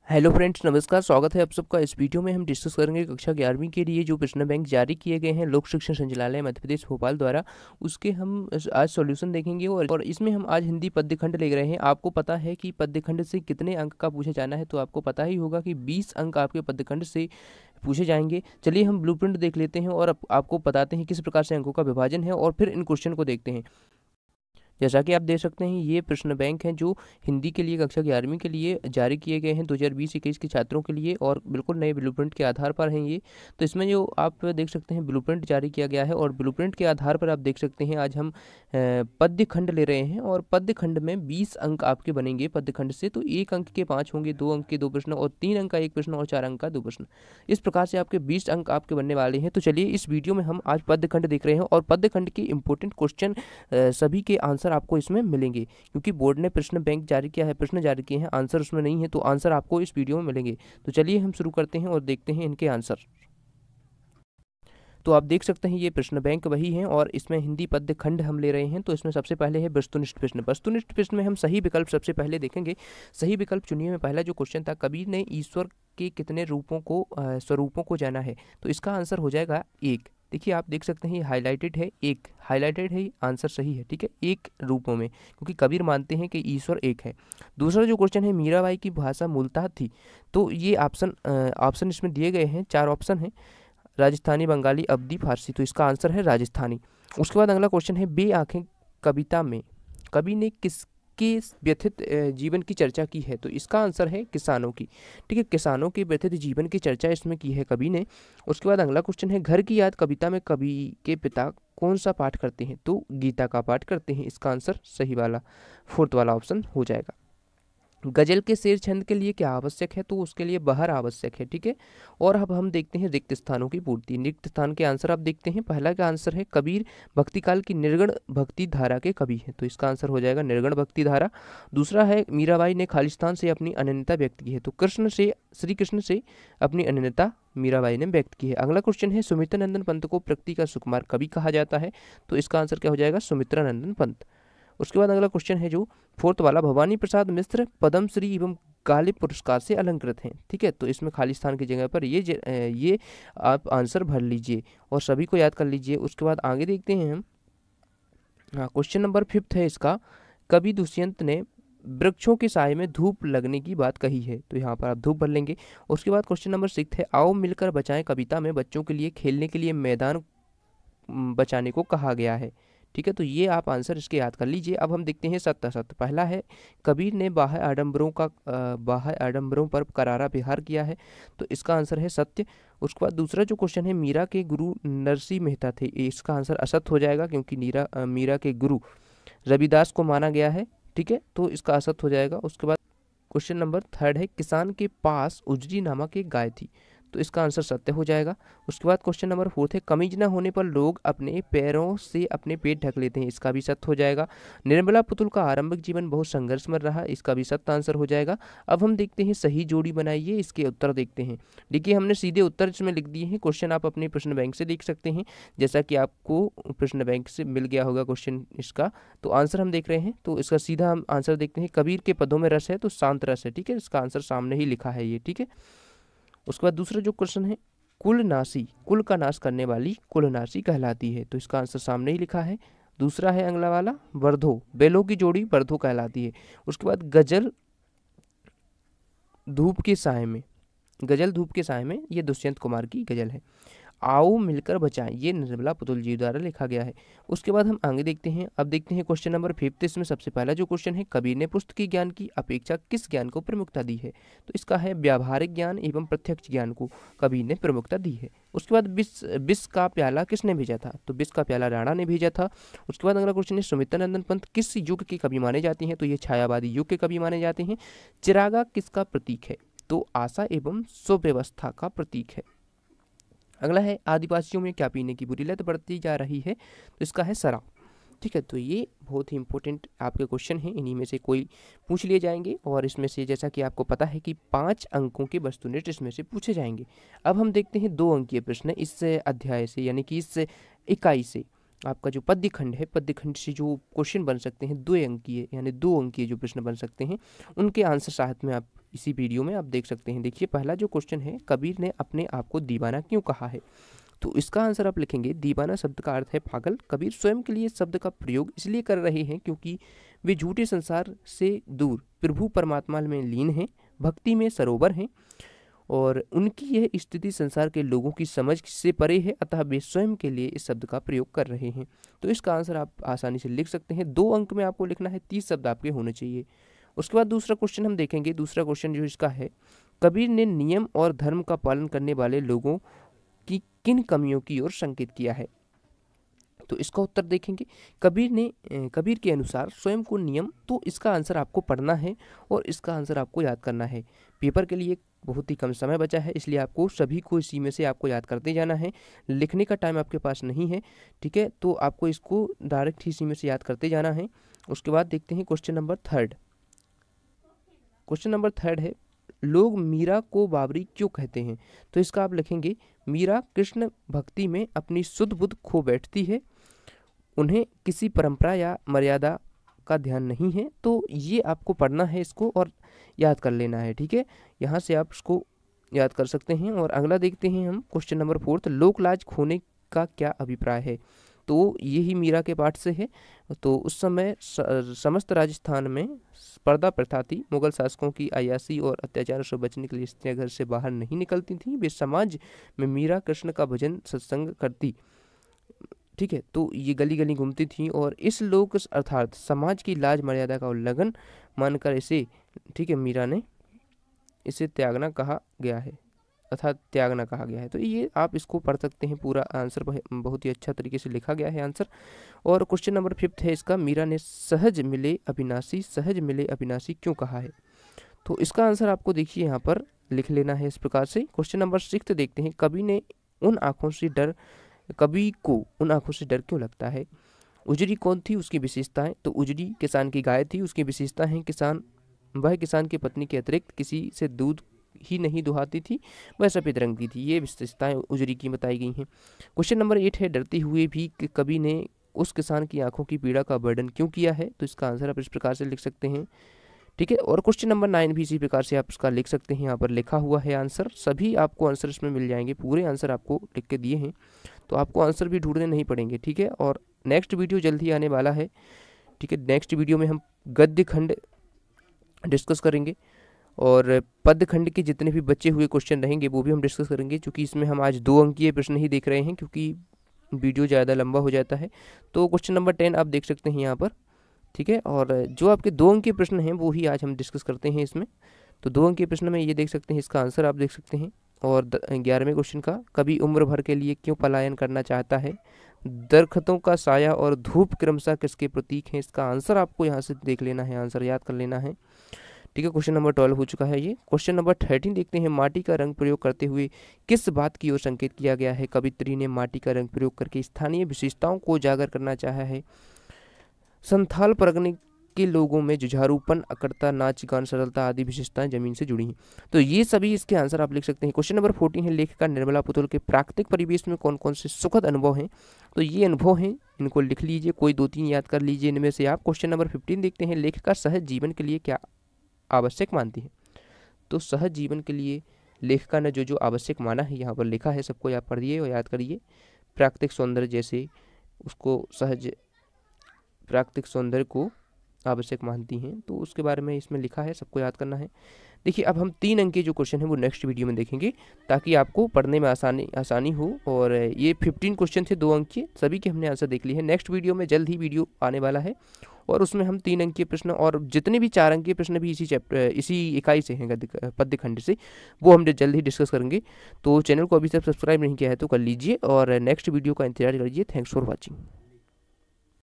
Hello friends, नमस्कार। स्वागत है आप सबका। इस वीडियो में हम डिस्कस करेंगे कक्षा 11वीं के लिए जो प्रश्न बैंक जारी किए गए हैं लोक शिक्षण संचालय मध्य प्रदेश भोपाल द्वारा। उसके हम आज सॉल्यूशन देखेंगे और इसमें हम आज हिंदी पद्य खंड ले रहे हैं। आपको पता है कि पद्य खंड से कितने अंक का पूछा जाना है, तो आपको पता ही होगा कि 20 अंक आपके पद्य खंड से पूछे जाएंगे। चलिए हम ब्लूप्रिंट देख लेते हैं और आपको बताते हैं किस प्रकार से अंकों का विभाजन है और फिर इन क्वेश्चन को देखते हैं। जैसा कि आप देख सकते हैं, ये प्रश्न बैंक हैं जो हिंदी के लिए कक्षा 11वीं के लिए जारी किए गए हैं 2020-21 के छात्रों के लिए, और बिल्कुल नए ब्लूप्रिंट के आधार पर हैं ये। तो इसमें जो आप देख सकते हैं ब्लूप्रिंट जारी किया गया है और ब्लूप्रिंट के आधार पर आप देख सकते हैं आज हम पद्य खंड ले रहे हैं और पद्य खंड में 20 अंक आपके बनेंगे पद्य खंड से। तो 1 अंक के 5 होंगे, 2 अंक के 2 प्रश्न और 3 अंक का 1 प्रश्न और 4 अंक का 2 प्रश्न। इस प्रकार से आपके 20 अंक आपके बनने वाले हैं। तो चलिए इस वीडियो में हम आज पद्य खंड देख रहे हैं और पद्य खंड के इंपॉर्टेंट क्वेश्चन सभी के आंसर आपको इसमें मिलेंगे, क्योंकि बोर्ड ने प्रश्न बैंक जारी किया है, प्रश्न जारी किए हैं, आंसर उसमें नहीं है, तो आंसर आपको इस वीडियो में मिलेंगे। तो चलिए हम शुरू करते हैं और देखते हैं इनके आंसर। तो आप देख सकते हैं ये प्रश्न बैंक वही हैं और इसमें हिंदी पद्य खंड हम ले रहे हैं। तो इसमें सबसे पहले है वस्तुनिष्ठ प्रश्न। वस्तुनिष्ठ प्रश्न में हम सही विकल्प सबसे पहले देखेंगे। सही विकल्प चुनिए में पहला जो क्वेश्चन था, कबीर ने ईश्वर के कितने रूपों को स्वरूपों को जाना है, तो इसका आंसर हो जाएगा 1। देखिए आप देख सकते हैं ये हाईलाइटेड है, 1 हाईलाइटेड है, आंसर सही है। ठीक है, 1 रूपों में, क्योंकि कबीर मानते हैं कि ईश्वर एक है। दूसरा जो क्वेश्चन है, मीराबाई की भाषा मूलतः थी, तो ये ऑप्शन इसमें दिए गए हैं, 4 ऑप्शन हैं, राजस्थानी, बंगाली, अवधी, फारसी। तो इसका आंसर है राजस्थानी। उसके बाद अगला क्वेश्चन है, बे आंखें कविता में कवि ने किसके व्यथित जीवन की चर्चा की है, तो इसका आंसर है किसानों की। ठीक है, किसानों के व्यथित जीवन की चर्चा इसमें की है कवि ने। उसके बाद अगला क्वेश्चन है, घर की याद कविता में कवि के पिता कौन सा पाठ करते हैं, तो गीता का पाठ करते हैं। इसका आंसर सही वाला 4th वाला ऑप्शन हो जाएगा। गजल के शेर छंद के लिए क्या आवश्यक है, तो उसके लिए बहर आवश्यक है। ठीक है, और अब हम देखते हैं रिक्त स्थानों की पूर्ति। रिक्त स्थान के आंसर आप देखते हैं, पहला का आंसर है, कबीर भक्ति काल की निर्गुण भक्ति धारा के कवि हैं, तो इसका आंसर हो जाएगा निर्गुण भक्ति धारा। दूसरा है, मीराबाई ने खालिस्तान से अपनी अनन्यता व्यक्त की है, तो श्री कृष्ण से अपनी अनन्यता मीराबाई ने व्यक्त की है। अगला क्वेश्चन है, सुमित्रा नंदन पंत को प्रकृति का सुकुमार कवि कहा जाता है, तो इसका आंसर क्या हो जाएगा, सुमित्रा नंदन पंत। उसके बाद अगला क्वेश्चन है जो 4th वाला, भवानी प्रसाद मिश्र पद्मश्री एवं गालिब पुरस्कार से अलंकृत हैं। ठीक है, तो इसमें खालिस्तान की जगह पर ये आप आंसर भर लीजिए और सभी को याद कर लीजिए। उसके बाद आगे देखते हैं हम। हाँ, क्वेश्चन नंबर 5 है इसका, कवि दुष्यंत ने वृक्षों के साए में धूप लगने की बात कही है, तो यहाँ पर आप धूप भर लेंगे। उसके बाद क्वेश्चन नंबर 6 है, आओ मिलकर बचाएं कविता में बच्चों के लिए खेलने के लिए मैदान बचाने को कहा गया है। ठीक है, तो ये आप आंसर इसके याद कर लीजिए। अब हम देखते हैं सत्य सत्य। पहला है, कबीर ने बाह्य आडंबरों पर करारा विहार किया है, तो इसका आंसर है सत्य। उसके बाद दूसरा जो क्वेश्चन है, मीरा के गुरु नरसिंह मेहता थे, इसका आंसर असत्य हो जाएगा, क्योंकि मीरा के गुरु रविदास को माना गया है। ठीक है, तो इसका असत्य हो जाएगा। उसके बाद क्वेश्चन नंबर 3 है, किसान के पास उजरी नामक एक गाय थी, तो इसका आंसर सत्य हो जाएगा। उसके बाद क्वेश्चन नंबर 4 है, कमीज न होने पर लोग अपने पैरों से अपने पेट ढक लेते हैं, इसका भी सत्य हो जाएगा। निर्मला पुतुल का आरंभिक जीवन बहुत संघर्षमय रहा, इसका भी सत्य आंसर हो जाएगा। अब हम देखते हैं सही जोड़ी बनाइए, इसके उत्तर देखते हैं। देखिए हमने सीधे उत्तर इसमें लिख दिए हैं। क्वेश्चन आप अपने प्रश्न बैंक से देख सकते हैं, जैसा कि आपको प्रश्न बैंक से मिल गया होगा क्वेश्चन इसका। तो आंसर हम देख रहे हैं, तो इसका सीधा हम आंसर देखते हैं, कबीर के पदों में रस है, तो शांत रस है। ठीक है, इसका आंसर सामने ही लिखा है ये। ठीक है, उसके बाद दूसरा जो क्वेश्चन है, कुलनासी कुल का नाश करने वाली कुलनासी कहलाती है, तो इसका आंसर सामने ही लिखा है। दूसरा है अगला वाला, वर्धो बेलों की जोड़ी वर्धो कहलाती है। उसके बाद गजल धूप के साय में, गजल धूप के साय में, ये दुष्यंत कुमार की गजल है। आओ मिलकर बचाएं, ये निर्मला पुतुल जी द्वारा लिखा गया है। उसके बाद हम आगे देखते हैं। अब देखते हैं क्वेश्चन नंबर 5। इसमें सबसे पहला जो क्वेश्चन है, कबीर ने पुस्तकीय ज्ञान की अपेक्षा किस ज्ञान को प्रमुखता दी है, तो इसका है व्यावहारिक ज्ञान एवं प्रत्यक्ष ज्ञान को कबीर ने प्रमुखता दी है। उसके बाद विष का प्याला किसने भेजा था, तो विष का प्याला राणा ने भेजा था। उसके बाद अगला क्वेश्चन है, सुमित्रा नंदन पंत किस युग के कवि माने जाते हैं, तो ये छायावादी युग के कवि माने जाते हैं। चिरागा किसका प्रतीक है, तो आशा एवं सुव्यवस्था का प्रतीक है। अगला है, आदिवासियों में क्या पीने की बुरी लत बढ़ती जा रही है, तो इसका है शराब। ठीक है, तो ये बहुत ही इंपॉर्टेंट आपके क्वेश्चन हैं, इन्हीं में से कोई पूछ लिए जाएंगे और इसमें से जैसा कि आपको पता है कि 5 अंकों के वस्तुनिष्ठ इसमें से पूछे जाएंगे। अब हम देखते हैं 2 अंकीय प्रश्न इस अध्याय से, यानी कि इस इकाई से। आपका जो पद्य खंड है, पद्य खंड से जो क्वेश्चन बन सकते हैं 2 अंकीय, यानी 2 अंकीय जो प्रश्न बन सकते हैं, उनके आंसर साथ में आप इसी वीडियो में आप देख सकते हैं। देखिए पहला जो क्वेश्चन है, कबीर ने अपने आप को दीवाना क्यों कहा है? तो इसका आंसर आप लिखेंगे, दीवाना शब्द का अर्थ है पागल। कबीर स्वयं के लिए इस शब्द का प्रयोग इसलिए कर रहे हैं क्योंकि वे झूठे संसार से दूर प्रभु परमात्मा में लीन हैं, भक्ति में सरोवर हैं और उनकी यह स्थिति संसार के लोगों की समझ से परे है, अतः वे स्वयं के लिए इस शब्द का प्रयोग कर रहे हैं। तो इसका आंसर आप आसानी से लिख सकते हैं। 2 अंक में आपको लिखना है, 30 शब्द आपके होने चाहिए। उसके बाद दूसरा क्वेश्चन हम देखेंगे। दूसरा क्वेश्चन जो इसका है, कबीर ने नियम और धर्म का पालन करने वाले लोगों की किन कमियों की ओर संकेत किया है? तो इसका उत्तर देखेंगे, कबीर के अनुसार स्वयं को नियम। तो इसका आंसर आपको पढ़ना है और इसका आंसर आपको याद करना है। पेपर के लिए बहुत ही कम समय बचा है, इसलिए आपको सभी को इसी में से आपको याद करते जाना है। लिखने का टाइम आपके पास नहीं है, ठीक है, तो आपको इसको डायरेक्ट इसी में से याद करते जाना है। उसके बाद देखते हैं क्वेश्चन नंबर 3। क्वेश्चन नंबर 3 है, लोग मीरा को बावरी क्यों कहते हैं? तो इसका आप लिखेंगे, मीरा कृष्ण भक्ति में अपनी सुध बुध खो बैठती है, उन्हें किसी परंपरा या मर्यादा का ध्यान नहीं है। तो ये आपको पढ़ना है इसको और याद कर लेना है, ठीक है। यहाँ से आप इसको याद कर सकते हैं। और अगला देखते हैं हम क्वेश्चन नंबर 4, लोक लाज खोने का क्या अभिप्राय है? तो यही मीरा के पाठ से है। तो उस समय समस्त राजस्थान में पर्दा प्रथा थी। मुगल शासकों की अयाशी और अत्याचार से बचने के लिए स्त्रियां घर से बाहर नहीं निकलती थीं। वे समाज में मीरा कृष्ण का भजन सत्संग करती, ठीक है। तो ये गली गली घूमती थी और इस लोक अर्थात समाज की लाज मर्यादा का उल्लंघन मानकर इसे, ठीक है, मीरा ने इसे त्यागना कहा गया है, अर्थात त्यागना कहा गया है। तो ये आप इसको पढ़ सकते हैं। पूरा आंसर बहुत ही अच्छा तरीके से लिखा गया है आंसर। और क्वेश्चन नंबर 5 है इसका, मीरा ने सहज मिले अविनाशी क्यों कहा है? तो इसका आंसर आपको देखिए यहाँ पर लिख लेना है इस प्रकार से। क्वेश्चन नंबर 6 देखते हैं, कवि को उन आंखों से डर क्यों लगता है? उजरी कौन थी, उसकी विशेषताएं? तो उजरी किसान की गाय थी, उसकी विशेषता है वह किसान की पत्नी के अतिरिक्त किसी से दूध ही नहीं दुहाती थी, वह सफेद रंग की थी। ये विशेषताएं उजरी की बताई गई हैं। क्वेश्चन नंबर 8 है, डरते हुए भी कवि ने उस किसान की आंखों की पीड़ा का वर्णन क्यों किया है? तो इसका आंसर आप इस प्रकार से लिख सकते हैं, ठीक है। और क्वेश्चन नंबर 9 भी इसी प्रकार से आप इसका लिख सकते हैं। यहाँ पर लिखा हुआ है आंसर, सभी आपको आंसर इसमें मिल जाएंगे, पूरे आंसर आपको लिख के दिए हैं, तो आपको आंसर भी ढूंढने नहीं पड़ेंगे, ठीक है। और नेक्स्ट वीडियो जल्द ही आने वाला है, ठीक है। नेक्स्ट वीडियो में हम गद्य खंड डिस्कस करेंगे और पद्य खंड के जितने भी बचे हुए क्वेश्चन रहेंगे वो भी हम डिस्कस करेंगे, क्योंकि इसमें हम आज 2 अंकीय प्रश्न ही देख रहे हैं क्योंकि वीडियो ज़्यादा लंबा हो जाता है। तो क्वेश्चन नंबर 10 आप देख सकते हैं यहाँ पर, ठीक है। और जो आपके 2 अंकीय प्रश्न हैं वो ही आज हम डिस्कस करते हैं इसमें। तो 2 अंकीय प्रश्न में ये देख सकते हैं, इसका आंसर आप देख सकते हैं। और 11वें क्वेश्चन का, कभी उम्र भर के लिए क्यों पलायन करना चाहता है? दरख्तों का साया और धूप क्रमशः किसके प्रतीक हैं? इसका आंसर आपको यहाँ से देख लेना है, आंसर याद कर लेना है, ठीक है। क्वेश्चन नंबर 12 हो चुका है ये। क्वेश्चन नंबर 13 देखते हैं, माटी का रंग प्रयोग करते हुए किस बात की ओर संकेत किया गया है? कवित्री ने माटी का रंग प्रयोग करके स्थानीय विशेषताओं को उजागर करना चाहा है। संथाल परगने के लोगों में जुझारूपन, अकड़ता, नाच गान, सरलता आदि विशेषताएं जमीन से जुड़ी हैं। तो ये सभी इसके आंसर आप लिख सकते हैं। क्वेश्चन नंबर 14 है, लेखिका निर्मला पुतुल के प्राकृतिक परिवेश में कौन कौन से सुखद अनुभव हैं? तो ये अनुभव हैं, इनको लिख लीजिए, कोई 2-3 याद कर लीजिए इनमें से आप। क्वेश्चन नंबर 15 देखते हैं, लेखिका सहज जीवन के लिए क्या आवश्यक मानती है? तो सहज जीवन के लिए लेखिका ने जो जो आवश्यक माना है यहाँ पर लिखा है, सबको याद पढ़िए और याद करिए। प्राकृतिक सौंदर्य, जैसे उसको सहज प्राकृतिक सौंदर्य को आवश्यक मानती हैं, तो उसके बारे में इसमें लिखा है, सबको याद करना है। देखिए अब हम 3 अंक के जो क्वेश्चन हैं वो नेक्स्ट वीडियो में देखेंगे ताकि आपको पढ़ने में आसानी हो। और ये 15 क्वेश्चन थे 2 अंक के, सभी के हमने आंसर देख लिए हैं। नेक्स्ट वीडियो में जल्द ही वीडियो आने वाला है और उसमें हम 3 अंक के प्रश्न और जितने भी 4 अंक के प्रश्न भी इसी इकाई से हैं, पद्य खंड से, वो हम जल्द ही डिस्कस करेंगे। तो चैनल को अभी तक सब्सक्राइब नहीं किया है तो कर लीजिए और नेक्स्ट वीडियो का इंतजार करिए। Thanks for watching.